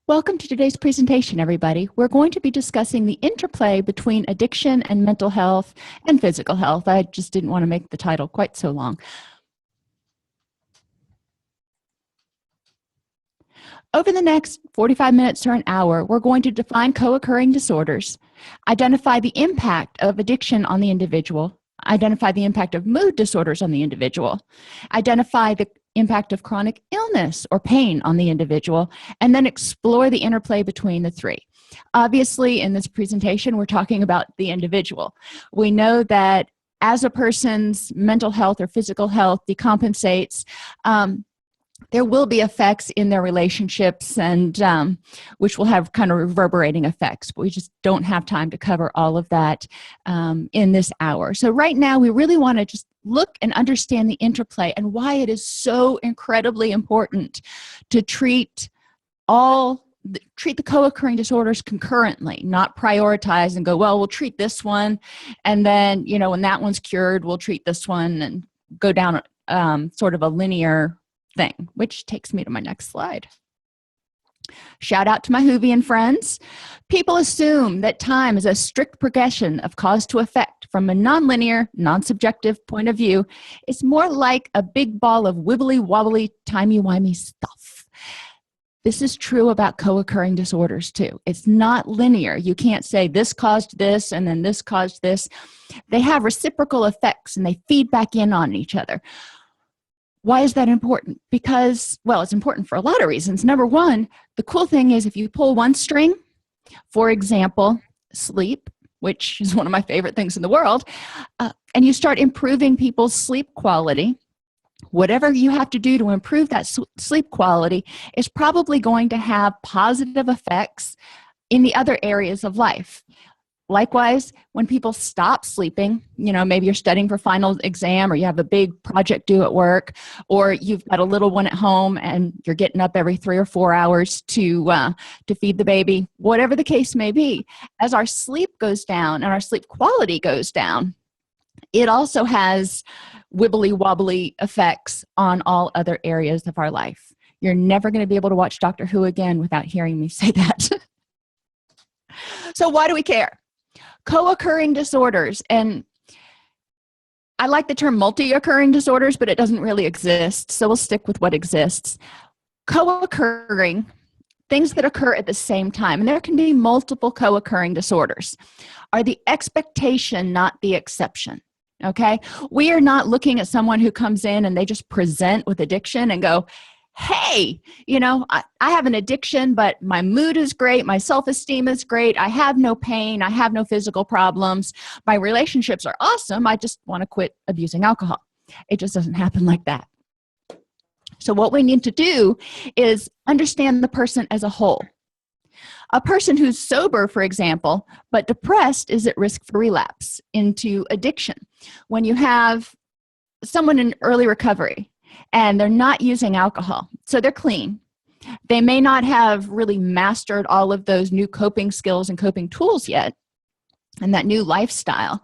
Welcome to today's presentation, everybody. We're going to be discussing the interplay between addiction and mental health and physical health. I just didn't want to make the title quite so long. Over the next 45 minutes to an hour, we're going to define co-occurring disorders, identify the impact of addiction on the individual, identify the impact of mood disorders on the individual, identify the impact of chronic illness or pain on the individual, and then explore the interplay between the three. Obviously, in this presentation, we're talking about the individual. We know that as a person's mental health or physical health decompensates, there will be effects in their relationships and which will have kind of reverberating effects, but we just don't have time to cover all of that in this hour. So right now we really want to just look and understand the interplay and why it is so incredibly important to treat the co-occurring disorders concurrently, not prioritize and go, well, we'll treat this one, and then, you know, when that one's cured, we'll treat this one, and go down sort of a linear thing, which takes me to my next slide. Shout out to my Whovian friends. People assume that time is a strict progression of cause to effect. From a nonlinear, non-subjective point of view, it's more like a big ball of wibbly-wobbly, timey-wimey stuff. This is true about co-occurring disorders too. It's not linear. You can't say this caused this and then this caused this. They have reciprocal effects and they feed back in on each other. Why is that important? Because, well, it's important for a lot of reasons. Number one, the cool thing is if you pull one string, for example, sleep, which is one of my favorite things in the world, and you start improving people's sleep quality, whatever you have to do to improve that sleep quality is probably going to have positive effects in the other areas of life. Likewise, when people stop sleeping, you know, maybe you're studying for final exam, or you have a big project due at work, or you've got a little one at home and you're getting up every 3 or 4 hours to feed the baby, whatever the case may be, as our sleep goes down and our sleep quality goes down, it also has wibbly-wobbly effects on all other areas of our life. You're never going to be able to watch Doctor Who again without hearing me say that. So why do we care? Co-occurring disorders, and I like the term multi-occurring disorders, but it doesn't really exist, so we'll stick with what exists. Co-occurring, things that occur at the same time, and there can be multiple co-occurring disorders, are the expectation, not the exception. Okay? We are not looking at someone who comes in and they just present with addiction and go, hey, you know, I have an addiction, but my mood is great. My self-esteem is great. I have no pain. I have no physical problems. My relationships are awesome. I just want to quit abusing alcohol. It just doesn't happen like that. So what we need to do is understand the person as a whole. A person who's sober, for example, but depressed is at risk for relapse into addiction. When you have someone in early recovery, and they're not using alcohol, so they're clean. They may not have really mastered all of those new coping skills and coping tools yet, and that new lifestyle,